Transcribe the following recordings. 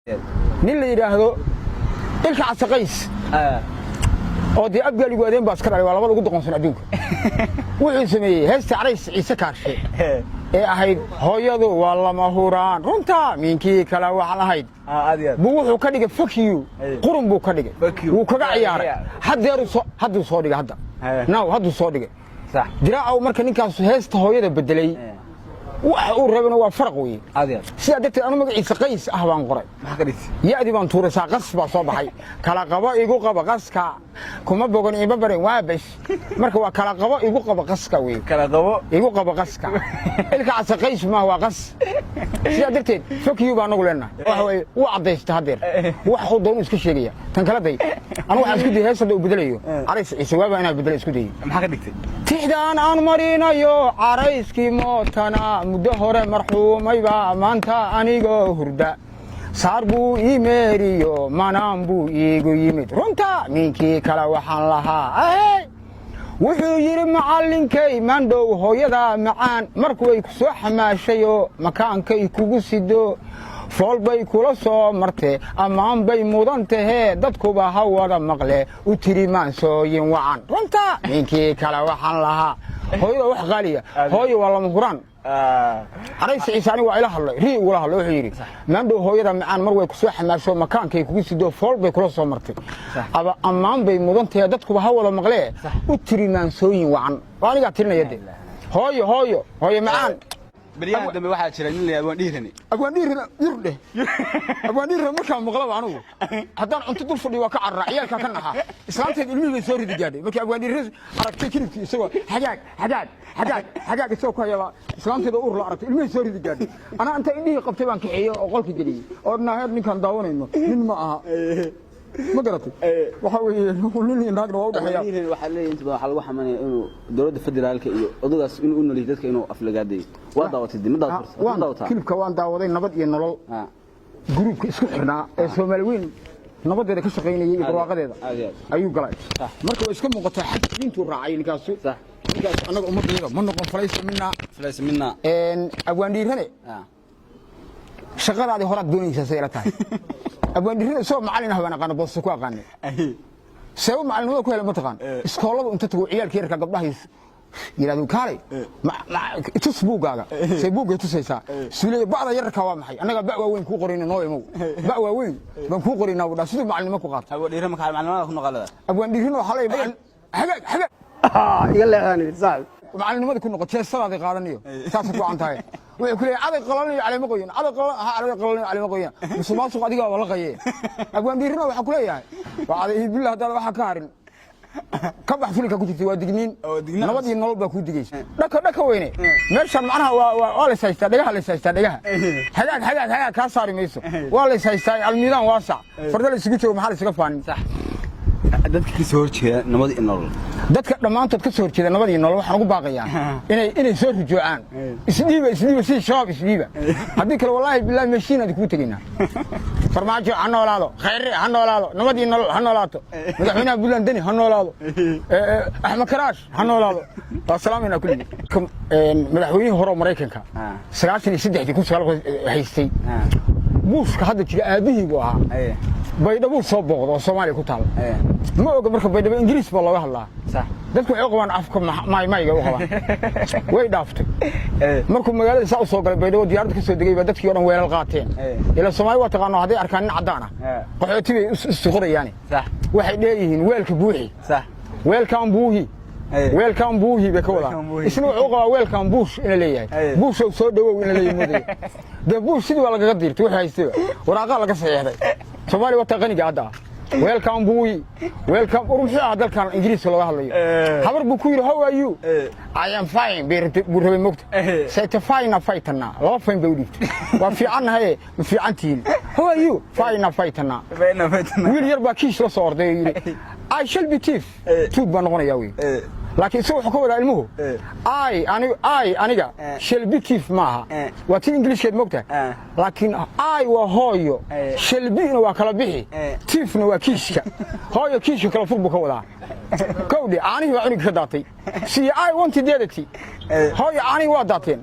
nin la yiraahdo ilka casaqays oo dii abgaaligu adeyn baas ka dhalay waa labada ugu doqonsan adduunka wuxuu sameeyay heesta carays ciise kaarshe ee ahayd hooyadu waa lama huraan runta miinkii kala wax lahayd buu wuxuu ka dhigay fuck you qurun buu ka dhigay wuu kaga ciyaaray hadduu soo dhigay hadduu soo dhigay صح diraaca marka ninkaas heesta hooyada bedelay waxa uu rabana waa farq weey sida dadka anu magaciisa qays ah baan qoray yaadi baan tuuray saaqas baa soo baxay kala qabo igu qabo qaska kuma bogan iba barin waa bas marka waa kala qabo igu qabo qaska weey kala qabo igu qabo qaska ilka casaqays ma waa qas sida dadteed fokiyo baan ugu leenahay waxa way uu cadeystay hadeer wax uu doon iska sheegaya tan kala day anu waxa isku day heesada uu bedelayo carays ciise waaba inaa bedelo isku day maxaa ka dhigtay tixdaan aan marinayo carayskii mootana muddo hore marxuumayba maanta anigoo hurda saar buu ii meeriyo manaan buu iigu yimid runta ninkii kale waxaan lahaa wuxuu yidhi macallinkay mandhow hooyada macaan markuway ku soo xamaashayoo makaankay kugu sido fool bay kula soo martee ammaan bay mudan tahee dadkuba ha wada maqle u tiri maansooyin wacan runta ninkii kale waxaan lahaa hooyada wax qaaliya hooyo waa lama huraan carays ciise anigu waa ila hadlay rii ugula hadlay wuxuu yidhi mandhow hooyada macaan mar way ku soo xamaasho makaankay kugu sido fool bay kula soo martay aba ammaan bay mudan tahee dadkuba ha wada maqle u tiri maansooyin wacan waa anigaa tirinaya de hooyo macaan بريان دم واحد شرا nin la abwaan dhiirina yurdhe abwaan dhiirina markaa maqlaba anigu haddaan cunto dul fadhiyo waa ka carraa ciyaalkaa ka naxaa islaanteed ilmihii soo ridi gaadhay markii abwaan dhiirina aragtay kilibkii isagoo xagaag isagoo ku hayaba islaanteeda uur la aragtay ilmihii soo ridi gaadhay anaa inta indhihii qabtay baan kaxeeyey oo qolka geliyey oo dhinaheed ninkaan daawanayno nin ma aha ma garatay waxa weeye nin naagna waa u dhaxeeyaa waxa leeyahay inta waxa lagu xamanaya inuu dawladda federaalka iyo odogaas inuu u noolyahay dadka inuu aflagaaday waa daawatay dawata kilibka waan daawaday nabad iyo nolol gruubka isku xirnaa ee Soomaali weyn nabadeeda ka shaqeynayay iyo barwaaqadeeda ayuu galay marka way iska muuqataa xad intuu raacay ninkaas anaga ummadayda ma noqon falays minna abwaan dhiirane shaqadaadii horaad doonaysaa sayla tahay abwaan dhiirane soo macallin ah baan aqaan boos ku aqaanay sabab macallinimada ku helay ma taqaan iskoolada inta tago ciyaalka yarka gabdhaha yiraahdo kaalay tus buugaaga say buuga tusaysaa suulay bacda yarka waa maxay anaga baa weyn ku qorina noo imow baa weyn baan ku qorina wada sidoo macallinimo ku qaatay abwaan dhiirane marka macallimada ku noqolada abwaan dhiirane waxa la xagaag iga leeyahay sax macallinimada ku noqotay salaad qaadanayo taas ku aantahay wuxuu ku leeyahay adag qalanayo caleemo qoyan caleemo qoyan musuqmaasuq adiga waa la qayay abwaan dhiirane waxa ku leeyahay waa billaah dad waxa ka harin ka bax filka ku jirtay waa digniin nabad iyo nolol baa ku digaysa dhaka weyne meeshan macnaha waa la saystaa dhagaha xagaag ka saari mayso waa la saystaa almiidaan waasa fardal isugu joogo maxaa la isaga faanin sax dadka ka soo horjeeda nabad iyo nolol dadka dhamaantood ka soo horjeeda nabad iyo nolol waxaan ugu baaqayaa inay soo rujoocaan isdhiiba si shabaab isdhiiba haddii kale wallaahi billaah meeshiinaad ku tagaynaa farmaajo ha noolaado khayr ha noolaado nabad iyo nolol ha noolaato madaxweynaha Buntland Deni ha noolaado Axmed Karaash ha noolaado salaamina kulli madaxweynihii hore Mareykanka 93 ku soo haystay buushka hadda jira aabihii buu ahaa baydhabo soo booqdo Soomaaliya ku taal ma oga marka baydhabo Ingiriis baa looga hadlaa sax dadku waxay qabaan afka mayga u qabaan way dhaaftay markuu magaalada saa soo galay baydhabo diyaarad ka soo degay baa dadkii oo dhan weelal qaateen ila Soomaaliya waa taqaano haday arkaan nin cadaan ah qaxooti bay isu qorayaan sax waxay dheeyihiin weelka buuxi sax weelkan buuhi bay ka wadaa isna wuxuu qabaa weelkan buush in leeyahay buush soo dhawow in leeyahay de buush sidii waa laga diirtay waxa haystay waraaqa laga saxeexday Soomaaliya waa taqaniga hadda weelkan urumsha dalkan Ingiriis looga hadlayo habar buu ku yiri how are you I am fine buu rabay mogta certified fightana laba fayn bay u dhigtay waa fiicanahay ma fiicantiin how are you fine fightana wiil yar baa kiish la soo orday yiri I shall be thief tuug baan noqonayaa wey laakiin soo wuxuu ka wadaa ilmuhu aniga shall be thief maaha waa tii Ingiriiskeed mogta laakiin waa hooyo shall be waa kala bixi thiefna waa kiishka hooyo kiishka kala furbu ka wadaa kowdi aanihi waa unig ka daatay si I wanted dadati hooyo aanihi waa daateen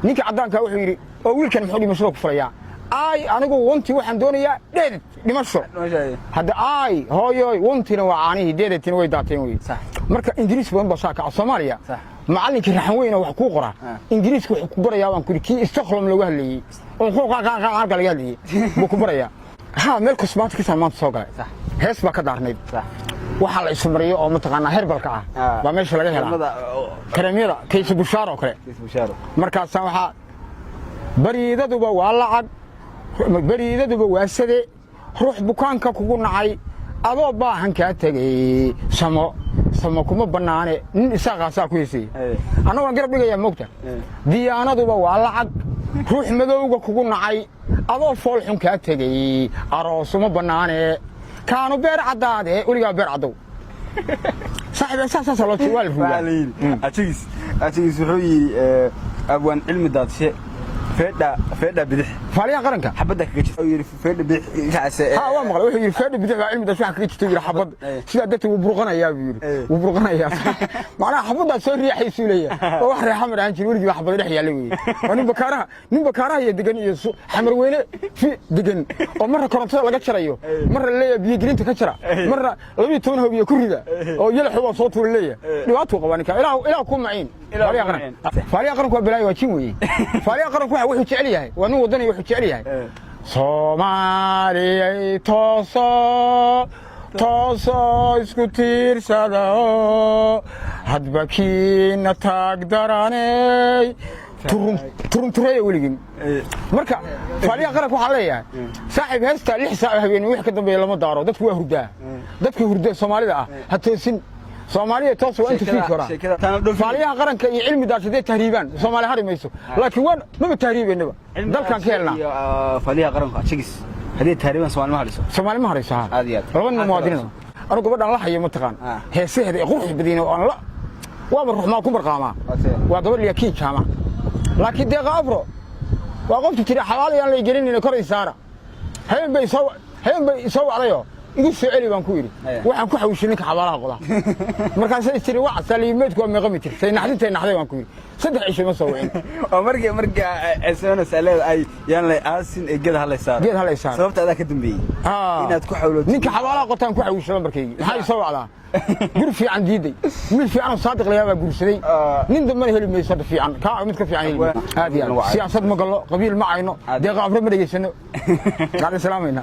ninka cadaanka wuxuu yiri oo wiilkan muxuu dhimasho ku furayaa ay anigu wanti waxaan doonayaa dheedad dhimasho hadda ay hooyoy wantina waa caanihii dheedadtina way daateen wey marka ingiriis badan baa saaka Soomaaliya macallinkii raxan weyn wax ku qora ingiriisku wuxuu ku barayaa waan kuri kii Stockholm lagu hadlayay oo qaaqa laga hadlayay buu ku barayaa ha meel cosmetics maanta soo galay hees baa ka daarnayd waxa la ismariyo oo mataqaanaa herbalka ah baa meesha laga helaa kareemyada kaysa bushaaro kale markaas waxa bariidaduba waa lacag bariidaduba waa sade ruux bukaanka kugu nacay adoo baahan ka tagay samo kuma banaane nin isaaqaasa ku heesay ana waan garab dhigaya moogta diyaanaduba waa lacag ruux madowga kugu nacay adoo fool xun ka tagay aroosuma banaane kaanu beer cadaade waliga beer cadow صاحب اساس لو توال فعلين اتيس wuxuu yiri abwan cilmi daadshe feeda bidix faaliya qaranka xabada kaga jirto yiri feeda bidix kaase ha waa maqlay wuxuu yiri feeda bidix cilmi daadshe kaga jirto yiri xabad sida dadku uu burqanaya yiri uu burqanaya macna xabada soo riixaysu leeyahay oo wax reexamar aan jirin waliga xabada dhex yaalay weey nin bakaaraha iyo degan iyo xamar weyne fi degan oo marna korontada laga jarayo marna leeyahay biyo gelinta ka jara marna 12 hobiyo ku rida oo yala xuba soo tuur leeyahay dhibaato qabanka ilaa ku maciin faaliya qaranku waa bilaa waajin weey faaliya qaranku wuxuu jecel yahay waa nin wadani wuxuu jecel yahay Soomaaliya tooso isku tiirsada hadba kiina taag daranay turunturay weligin marka faaliya qaranku waxa leeyahay saaxiib heesta 6 saac habeen wax ka dambeeya lama daaro dadku waa hurdaa dadka hurda Soomaalida ah ha toosin Soomaaliya toos waa inta fikira faaliyaha qaranka iyo cilmi daashadee tahriibaan Soomaali harimayso laakiin waan ma tahriibeynaba dalkan ka helna faaliyaha qaranka chigis hadii tahriiban Soomaali ma hariso labada muwaadiniin anigu gabadhan la hayo mataqaan heesaheeda qurux badina oo la waa ruux ma ku marqaama waa gabadh liyakiin jaama laakiin deeqa afro waa qofti tiri xalaal aan la gelin kor isaara hayeen bay soo wacdayo igu soo celi baan ku yiri waxaan ku xawishay ninka xabaalaha qoda markaas ay tiri waa saliimeedku ma qami tirtay naxdintay naxday baan ku yiri saddex cisho ma soo wicin oo markii asana salaad ay yaan la aasin geed halaysaa sababta aad ka dambeeyay inaad ku xawlo ninka xabaalaha qotaan ku xawishay markii maxay soo wacdaa guri fiican diiday mid fiican saadiq laga gursaday nin dambe heli meesha fiican ka mid ka fiican aad iyo siyaasad ma galo qabiil ma ayno deeqa afro ma dhageysano gaar islaamina